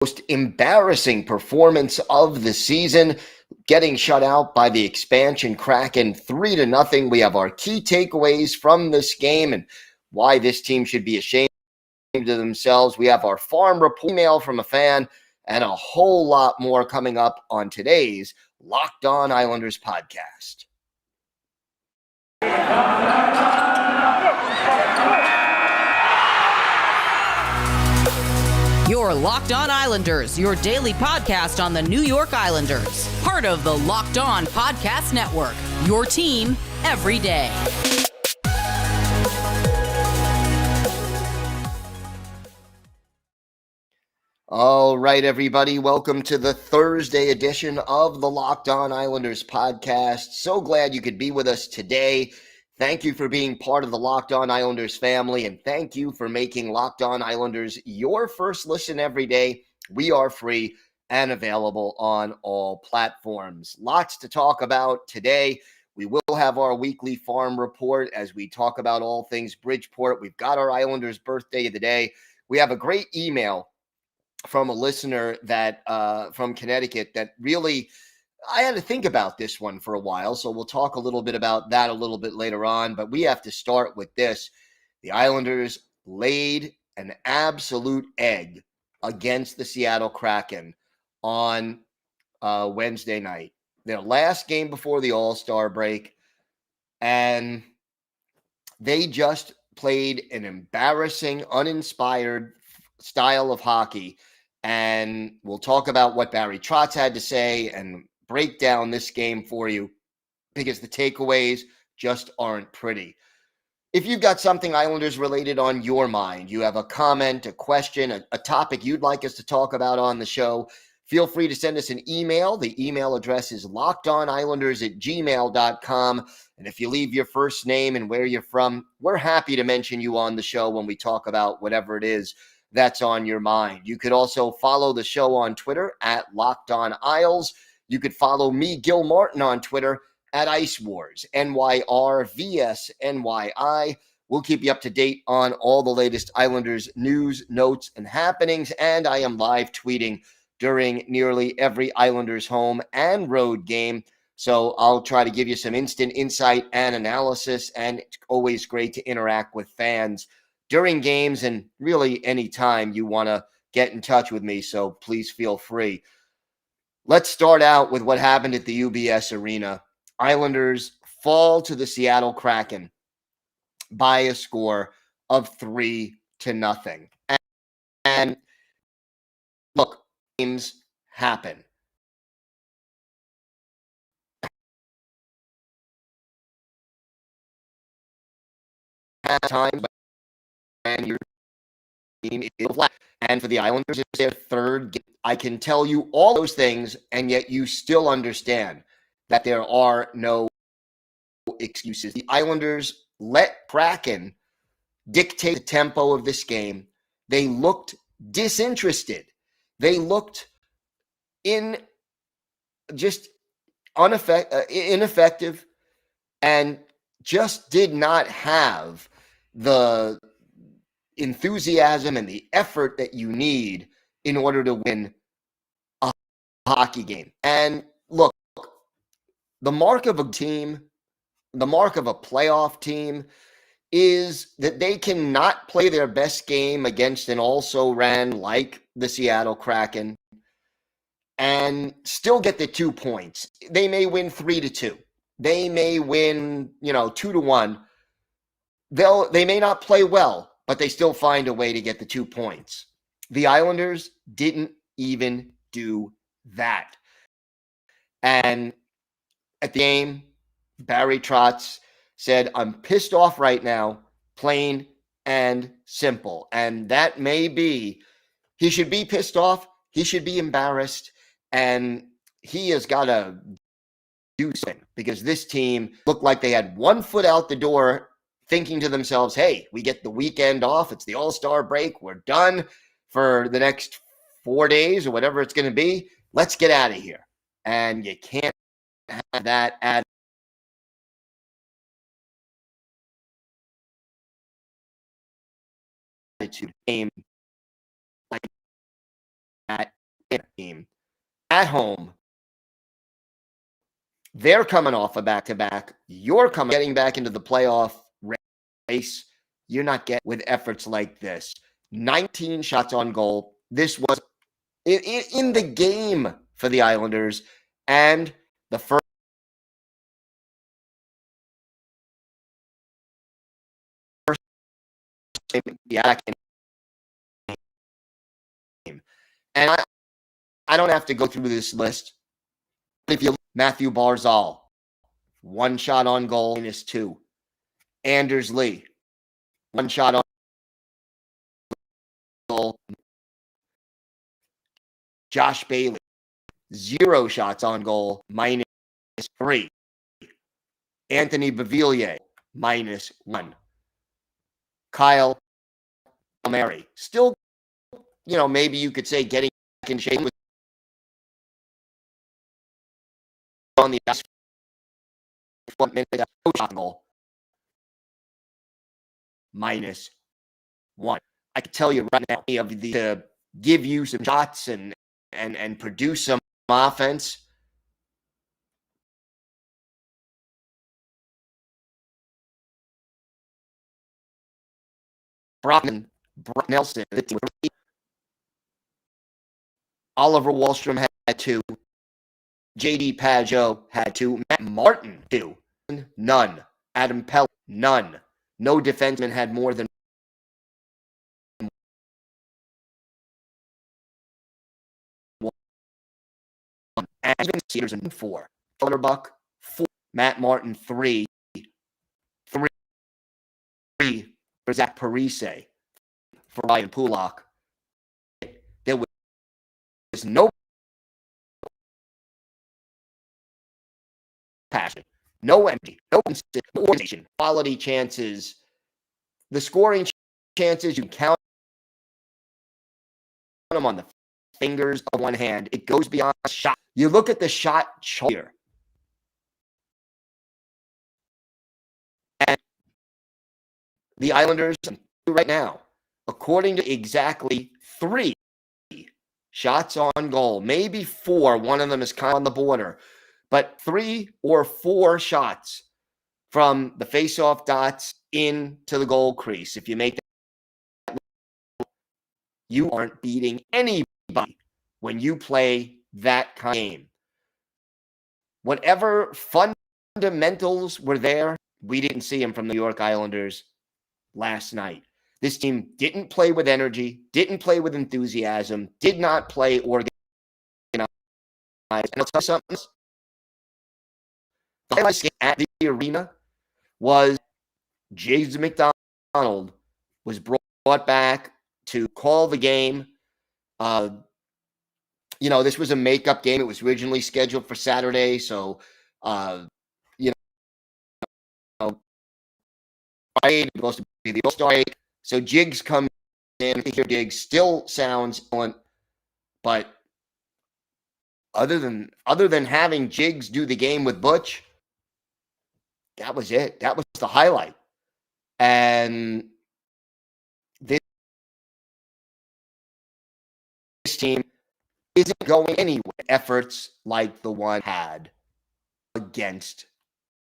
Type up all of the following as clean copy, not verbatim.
most embarrassing performance of the season, getting shut out by the expansion Kraken 3-0. We have our key takeaways from this game and why this team should be ashamed of themselves. We have our farm report email from a fan and a whole lot more coming up on today's Locked On Islanders podcast. Your Locked On Islanders, your daily podcast on the New York Islanders. Part of the Locked On Podcast Network, your team every day. All right, everybody. Welcome to the Thursday edition of the Locked On Islanders podcast. So glad you could be with us today. Thank you for being part of the Locked On Islanders family, and thank you for making Locked On Islanders your first listen every day. We are free and available on all platforms. Lots to talk about today. We will have our weekly farm report as we talk about all things Bridgeport. We've got our Islanders birthday of the day. We have a great email from a listener that from Connecticut that really, I had to think about this one for a while, so we'll talk a little bit about that a little bit later on, but we have to start with this. The Islanders laid an absolute egg against the Seattle Kraken on Wednesday night, their last game before the All-Star break, and they just played an embarrassing, uninspired style of hockey. And we'll talk about what Barry Trotz had to say and break down this game for you because the takeaways just aren't pretty. If you've got something Islanders related on your mind, you have a comment, a question, a topic you'd like us to talk about on the show, feel free to send us an email. The email address is lockedonislanders@gmail.com. And if you leave your first name and where you're from, we're happy to mention you on the show when we talk about whatever it is that's on your mind. You could also follow the show on Twitter at Locked On Isles. You could follow me, Gil Martin, on Twitter at Ice Wars, NYRVSNYI. We'll keep you up to date on all the latest Islanders news, notes, and happenings. And I am live tweeting during nearly every Islanders home and road game. So I'll try to give you some instant insight and analysis. And it's always great to interact with fans during games and really any time you want to get in touch with me. So please feel free. Let's start out with what happened at the UBS Arena. Islanders fall to the Seattle Kraken by a score of 3-0. And look, games happen. At times, and your team is flat. And for the Islanders, it's their third game. I can tell you all those things, and yet you still understand that there are no excuses. The Islanders let Kraken dictate the tempo of this game. They looked disinterested. They looked ineffective and just did not have the enthusiasm and the effort that you need in order to win a hockey game. And look, the mark of a team, the mark of a playoff team is that they cannot play their best game against an also-ran like the Seattle Kraken and still get the 2 points. They may win 3-2. They may win, 2-1. They may not play well, but they still find a way to get the 2 points. The Islanders didn't even do that. And at the game, Barry Trotz said, "I'm pissed off right now, plain and simple." And that may be, he should be pissed off. He should be embarrassed. And he has got to do something because this team looked like they had one foot out the door thinking to themselves, hey, we get the weekend off. It's the All-Star break. We're done for the next 4 days or whatever it's going to be. Let's get out of here. And you can't have that attitude game like that team at home. They're coming off a back-to-back. You're getting back into the playoff race. You're not getting with efforts like this. 19 shots on goal. This was in the game for the Islanders, and the first game. And I don't have to go through this list. If you look, Matthew Barzal, 1 shot on goal, -2. Anders Lee, 1 shot on goal. Josh Bailey, 0 shots on goal, -3. Anthony Beauvillier, -1. Kyle Palmieri, still, maybe you could say getting back in shape with on the ice. 1 minute, shot goal, -1. I can tell you right now, to give you some shots and produce some offense. Brock Nelson, Oliver Wahlstrom had 2. JD Pageau had 2. Matt Martin, 2. None. Adam Pell, none. No defenseman had more than 1. And even Cedars and 4. Clutterbuck, 4. Matt Martin, 3. 3 for Zach Parise. For Ryan Pulak. There was no passion, no energy, no organization, quality chances. The scoring chances, you count them on the fingers of one hand. It goes beyond a shot. You look at the shot chart here. And the Islanders right now, according to exactly 3 shots on goal, maybe 4. One of them is kind of on the border. But 3 or 4 shots from the face-off dots into the goal crease. If you make that, you aren't beating anybody when you play that kind of game. Whatever fundamentals were there, we didn't see them from the New York Islanders last night. This team didn't play with energy, didn't play with enthusiasm, did not play organized. And I'll tell you something. The highlight game at the arena was James McDonald was brought back to call the game. This was a makeup game. It was originally scheduled for Saturday, so Friday was supposed to be the All-Star break. So Jiggs comes in. Here, Jiggs still sounds excellent, but other than having Jiggs do the game with Butch, that was it. That was the highlight. And this team isn't going anywhere. Efforts like the one had against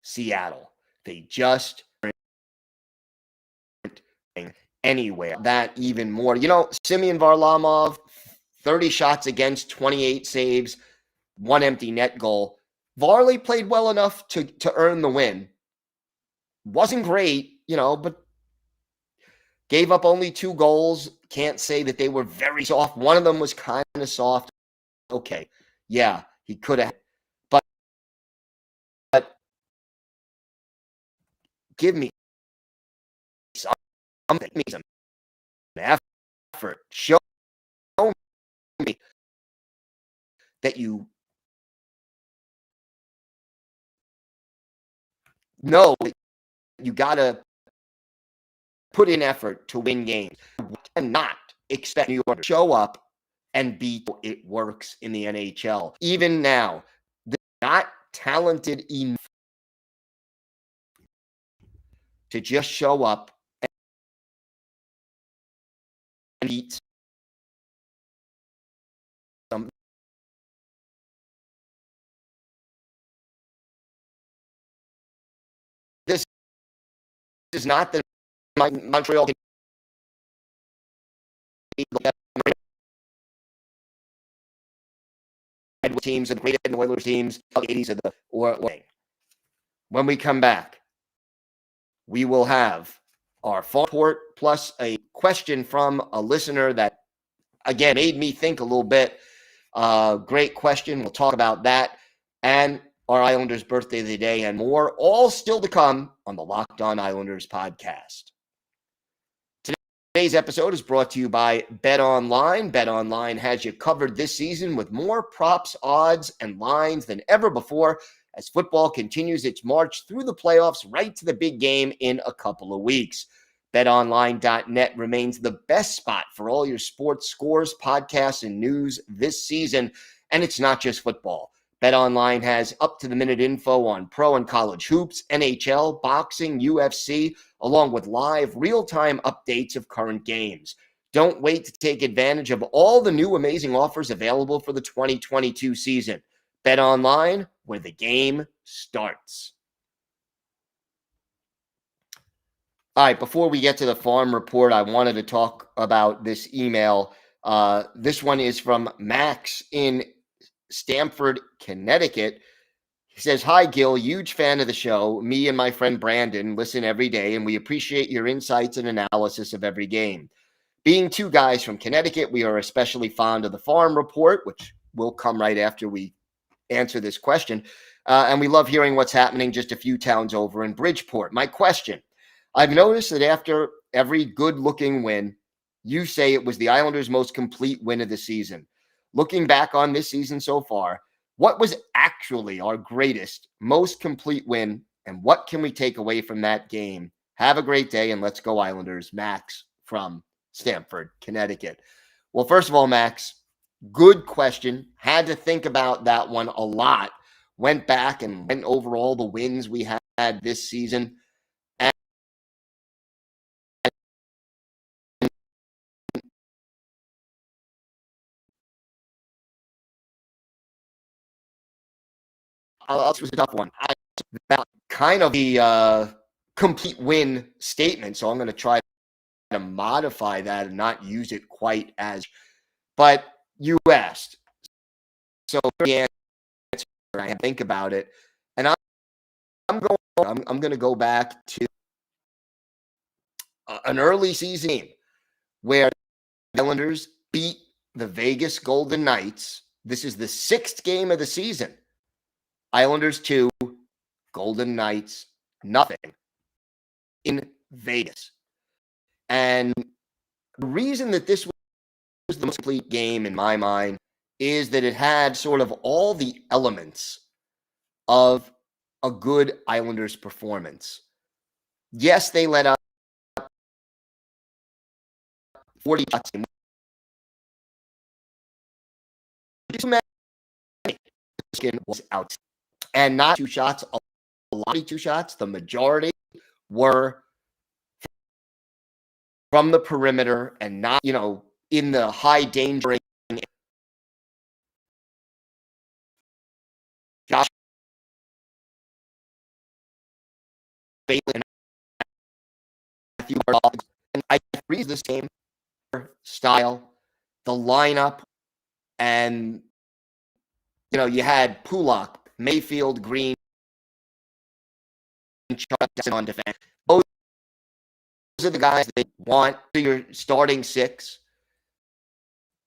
Seattle. They just aren't going anywhere. That even more. Semyon Varlamov, 30 shots against, 28 saves, 1 empty net goal. Varley played well enough to earn the win. Wasn't great, but gave up only 2 goals. Can't say that they were very soft. One of them was kind of soft. Okay, yeah, he could have. But give me something, some effort. Show me that you know that you got to put in effort to win games. You cannot expect New York to show up and beat. It works in the NHL. Even now, they're not talented enough to just show up and beat is not the Montreal teams and great Oilers teams of the 80s of the or when we come back, we will have our fall report plus a question from a listener that again made me think a little bit. Great question. We'll talk about that and our Islanders birthday of the day and more, all still to come on the Locked On Islanders podcast. Today's episode is brought to you by BetOnline. BetOnline has you covered this season with more props, odds, and lines than ever before as football continues its march through the playoffs right to the big game in a couple of weeks. BetOnline.net remains the best spot for all your sports scores, podcasts, and news this season. And it's not just football. BetOnline has up-to-the-minute info on pro and college hoops, NHL, boxing, UFC, along with live real-time updates of current games. Don't wait to take advantage of all the new amazing offers available for the 2022 season. BetOnline, where the game starts. All right, before we get to the farm report, I wanted to talk about this email. This one is from Max in Stamford, Connecticut. He says, "Hi, Gil, huge fan of the show. Me and my friend Brandon listen every day, and we appreciate your insights and analysis of every game. Being two guys from Connecticut, we are especially fond of the farm report, which will come right after we answer this question. And we love hearing what's happening just a few towns over in Bridgeport. My question, I've noticed that after every good-looking win, you say it was the Islanders' most complete win of the season. Looking back on this season so far, what was actually our greatest, most complete win, and what can we take away from that game? Have a great day, and let's go Islanders." Max from Stamford, Connecticut. Well, first of all, Max, good question. Had to think about that one a lot. Went back and went over all the wins we had this season. This was a tough one. That kind of the complete win statement, so I'm going to try to modify that and not use it quite as. But you asked, so the answer, I think about it, and I'm going to go back to an early season game where the Islanders beat the Vegas Golden Knights. This is the 6th game of the season. Islanders 2, Golden Knights nothing in Vegas. And the reason that this was the most complete game in my mind is that it had sort of all the elements of a good Islanders performance. Yes, they let up 40 shots and was out. And not 2 shots, a lot of 2 shots, the majority were from the perimeter and not, in the high danger. Josh Bailey and Matthew Barlow. And I read this game style, the lineup, and you had Pulak, Mayfield, Green, Jackson on defense. Those are the guys that want your starting 6.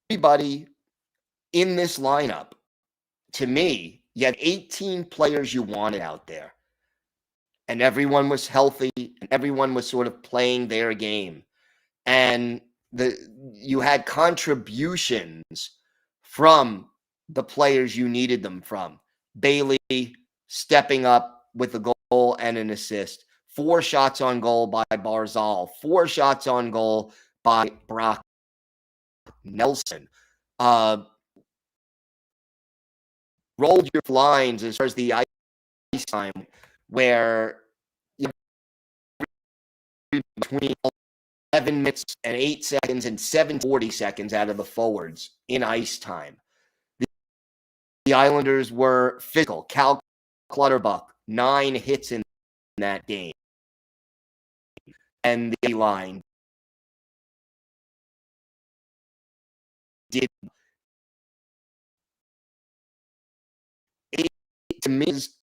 Everybody in this lineup, to me, you had 18 players you wanted out there. And everyone was healthy, and everyone was sort of playing their game. And you had contributions from the players you needed them from. Bailey stepping up with a goal and an assist. 4 shots on goal by Barzal. 4 shots on goal by Brock Nelson. Rolled your lines as far as the ice time, where between 11 minutes and 8 seconds and 7:40 seconds out of the forwards in ice time. The Islanders were physical. Cal Clutterbuck, 9 hits in that game. and the line did it to me is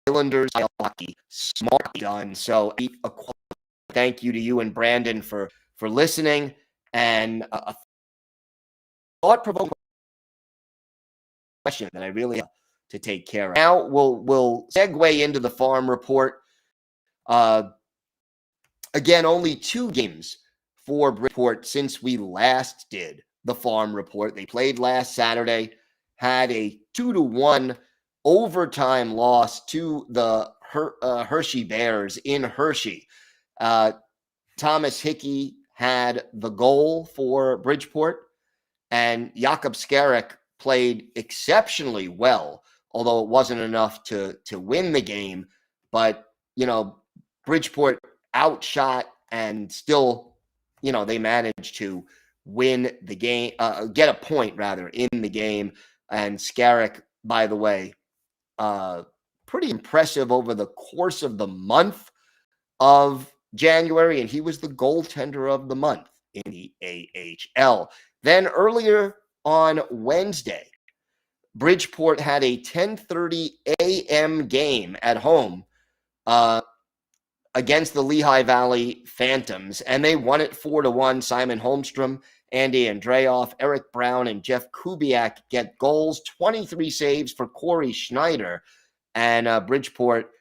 Islanders hockey smart done. So a thank you to you and Brandon for listening, and a thought-provoking question that I really have to take care of. Now we'll segue into the farm report. Again, only 2 games for Bridgeport since we last did the farm report. They played last Saturday, had a 2-1 overtime loss to the Hershey Bears in Hershey. Thomas Hickey had the goal for Bridgeport, and Jakub Skarek played exceptionally well, although it wasn't enough to win the game. But, Bridgeport outshot and still, they managed to win the game, get a point rather in the game. And Skarek, by the way, pretty impressive over the course of the month of January, and he was the goaltender of the month in the AHL. Then earlier on Wednesday, Bridgeport had a 10:30 a.m. game at home against the Lehigh Valley Phantoms, and they won it 4-1. Simon Holmstrom, Andy Andreoff, Eric Brown, and Jeff Kubiak get goals. 23 saves for Corey Schneider, and Bridgeport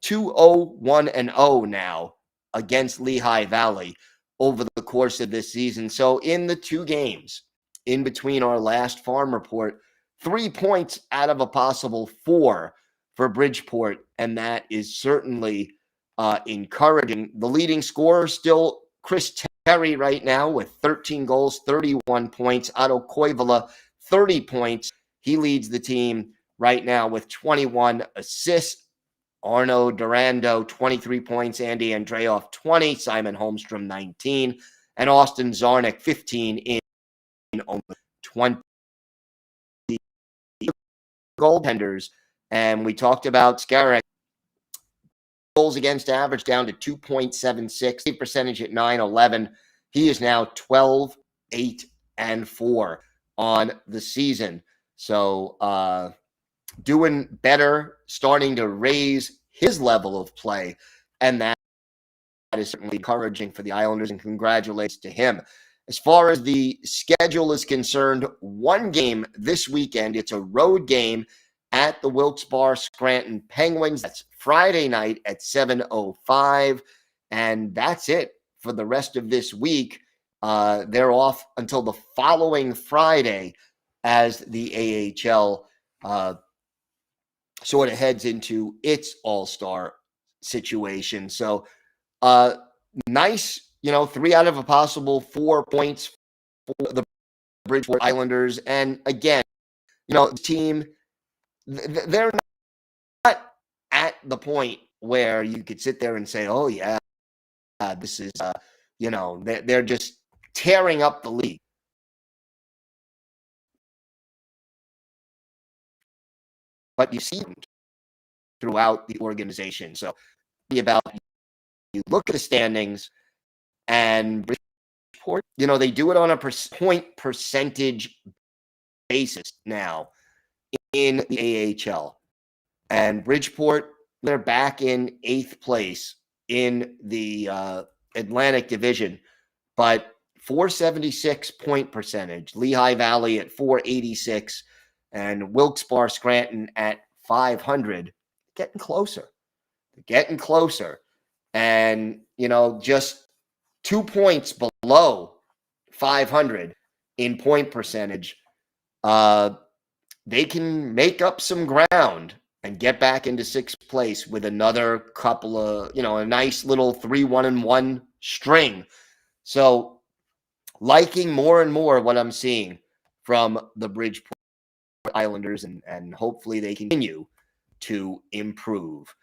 2-0-1-0 now against Lehigh Valley over the course of this season. So in the 2 games in between our last farm report, 3 points out of a possible 4 for Bridgeport, and that is certainly encouraging. The leading scorer still Chris Terry right now with 13 goals, 31 points. Otto Koivula, 30 points. He leads the team right now with 21 assists. Arno Durando, 23 points. Andy Andreoff, 20. Simon Holmstrom, 19. And Austin Zarnik, 15 in only 20 goaltenders. And we talked about Skarek. Goals against average down to 2.76. Save percentage at .911. He is now 12-8-4 on the season. So, doing better, starting to raise his level of play, and that is certainly encouraging for the Islanders, and congratulations to him. As far as the schedule is concerned, 1 game this weekend. It's a road game at the Wilkes-Barre Scranton Penguins. That's Friday night at 7:05, and that's it for the rest of this week. They're off until the following Friday as the AHL sort of heads into its all-star situation. So nice, 3 out of a possible 4 points for the Bridgeport Islanders. And again, the team, they're not at the point where you could sit there and say, oh yeah, this is, they're just tearing up the league. But you see them throughout the organization. So about you look at the standings, and Bridgeport, they do it on a point percentage basis now in the AHL. And Bridgeport, they're back in 8th place in the Atlantic Division, but 476 point percentage. Lehigh Valley at 486, and Wilkes-Barre Scranton at 500. Getting closer. And, just 2 points below 500 in point percentage. They can make up some ground and get back into 6th place with another couple of, a nice little 3-1-1 string. So liking more and more what I'm seeing from the Bridgeport Islanders, and hopefully they continue to improve.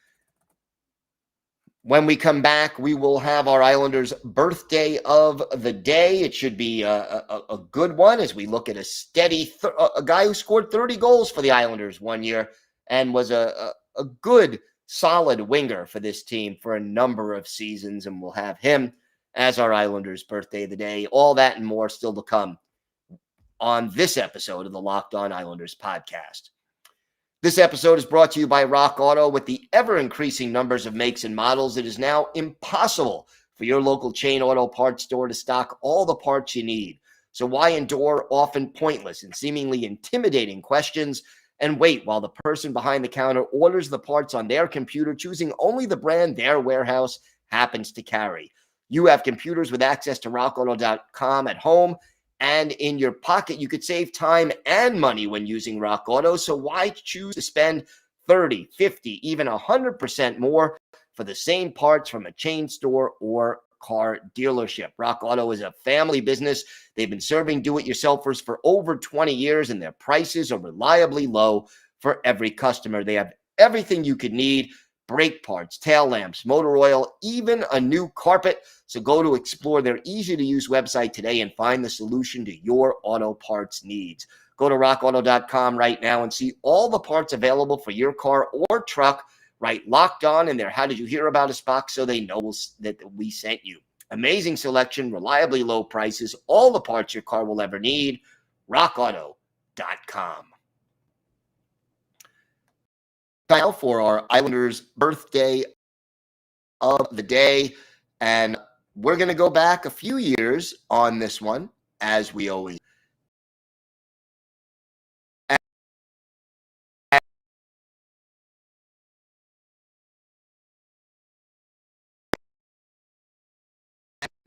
When we come back, we will have our Islanders' birthday of the day. It should be a good one as we look at a steady a guy who scored 30 goals for the Islanders one year and was a good solid winger for this team for a number of seasons, and we'll have him as our Islanders birthday of the day. All that and more still to come on this episode of the Locked On Islanders podcast. This episode is brought to you by Rock Auto. With the ever-increasing numbers of makes and models, it is now impossible for your local chain auto parts store to stock all the parts you need. So why endure often pointless and seemingly intimidating questions and wait while the person behind the counter orders the parts on their computer, choosing only the brand their warehouse happens to carry? You have computers with access to rockauto.com at home and in your pocket. You could save time and money when using Rock Auto. So why choose to spend 30, 50, even 100% more for the same parts from a chain store or car dealership? Rock Auto is a family business. They've been serving do-it-yourselfers for over 20 years, and their prices are reliably low for every customer. They have everything you could need: brake parts, tail lamps, motor oil, even a new carpet. So go to explore their easy-to-use website today and find the solution to your auto parts needs. Go to rockauto.com right now and see all the parts available for your car or truck. Right, Locked On in their How Did You Hear About Us box so they know that we sent you. Amazing selection, reliably low prices, all the parts your car will ever need. rockauto.com. Now for our Islanders birthday of the day, and we're going to go back a few years on this one, as we always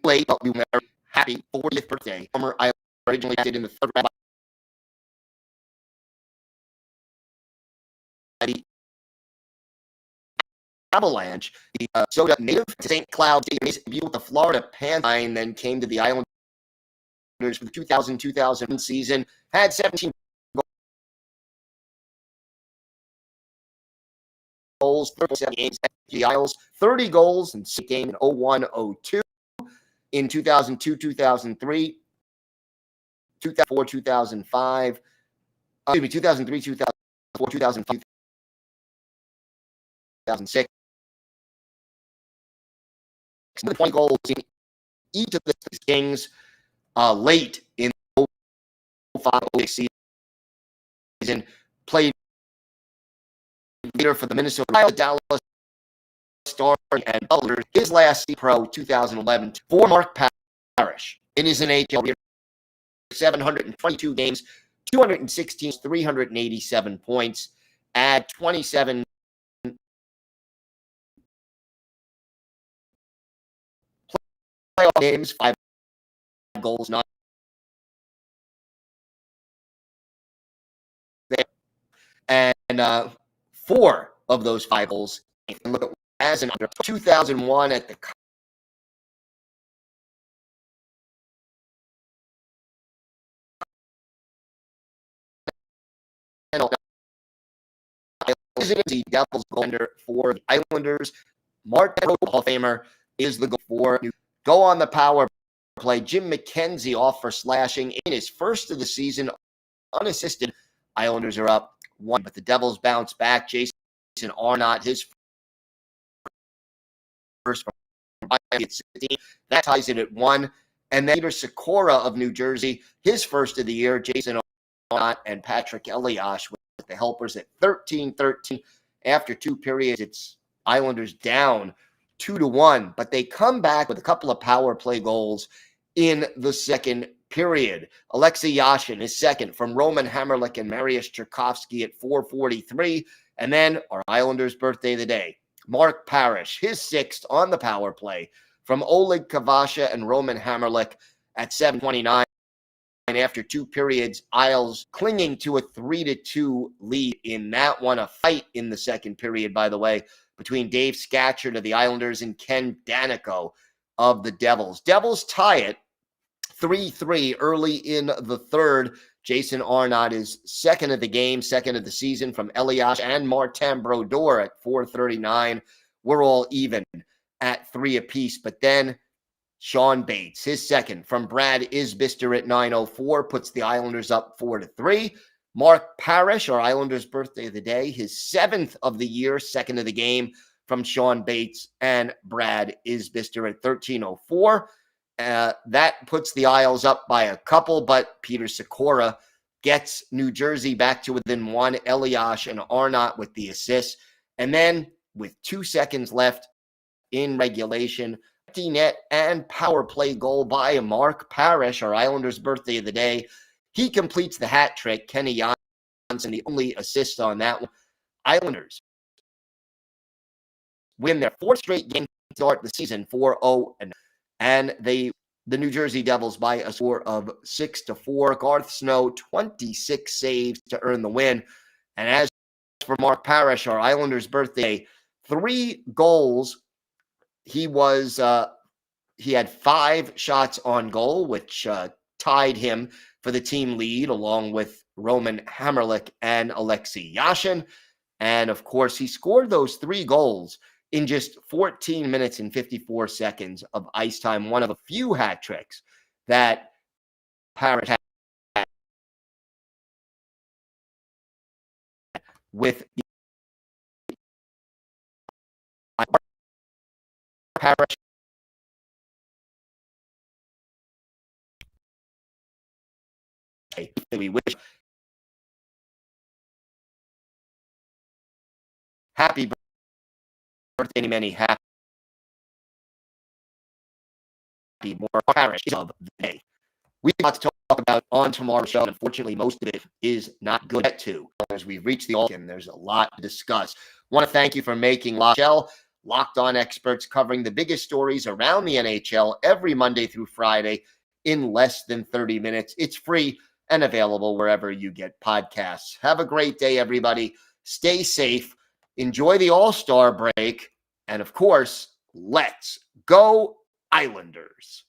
late, but we were happy 40th birthday. Former Islanders originally acted in the third round by the Avalanche. The Soda native to St. Cloud debut with the Florida Panthers, then came to the Islanders for the 2000-2001 season. Had 17 goals, 37 games at the Isles, 30 goals in 6 games in 01-02. In 2002-2003, 2004-2005, 2003, 2004, 2005, 2006. 20 goals in each of the Kings late in the 05-06 season. Played leader for the Minnesota Wild, Dallas Stars, and Butler. His last Pro 2011 for Mark Parrish in his NHL career, 722 games, 216, 387 points, add 27 playoff games, 5 goals, not there. And 4 of those 5 goals, if you look at as in 2001 at the the Devils goaltender for the Islanders. Martin, Hall of Famer, is the goal for. Go on the power play. Jim McKenzie off for slashing in his first of the season, unassisted. Islanders are up 1, but the Devils bounce back. Jason Arnott, his first from that ties it at 1. And then Peter Sikora of New Jersey, his first of the year. Jason Arnott and Patrick Elias with the helpers at 13-13. After 2 periods, it's Islanders down 2-1, but they come back with a couple of power play goals in the second period. Alexei Yashin is second from Roman Hamrlik and Mariusz Cherkovsky at 4:43. And then our Islanders birthday of the day, Mark Parrish, his 6th on the power play from Oleg Kavasha and Roman Hamrlik at 7:29. And after 2 periods, Isles clinging to a 3-2 lead in that one. A fight in the second period, by the way, between Dave Scatcherd of the Islanders and Ken Danico of the Devils. Devils tie it 3-3 early in the third. Jason Arnott is second of the game, second of the season from Elias and Martin Brodeur at 4:39. We're all even at 3 apiece. But then Sean Bates, his second from Brad Isbister at 9:04, puts the Islanders up 4-3. Mark Parrish, our Islanders' birthday of the day, his 7th of the year, 2nd of the game from Sean Bates and Brad Isbister at 13:04. That puts the Isles up by a couple, but Peter Sikora gets New Jersey back to within one. Eliash and Arnott with the assist. And then with 2 seconds left in regulation, empty net and power play goal by Mark Parrish, our Islanders' birthday of the day. He completes the hat trick. Kenny Johnson, the only assist on that one. Islanders win their 4th straight game to start the season 4-0, and the New Jersey Devils by a score of 6-4. Garth Snow, 26 saves to earn the win. And as for Mark Parrish, our Islanders' birthday, 3 goals. He had 5 shots on goal, which tied him for the team lead, along with Roman Hamrlik and Alexei Yashin. And of course, he scored those 3 goals in just 14 minutes and 54 seconds of ice time, one of the few hat tricks that Parrish had with Parrish. We wish happy birthday, many happy more Parrish of the day. We've got to talk about on tomorrow's show. Unfortunately, most of it is not good to get to. As we've reached the end, there's a lot to discuss. I want to thank you for making Locked On experts covering the biggest stories around the NHL every Monday through Friday in less than 30 minutes. It's free and available wherever you get podcasts. Have a great day, everybody. Stay safe. Enjoy the All-Star break. And of course, let's go Islanders.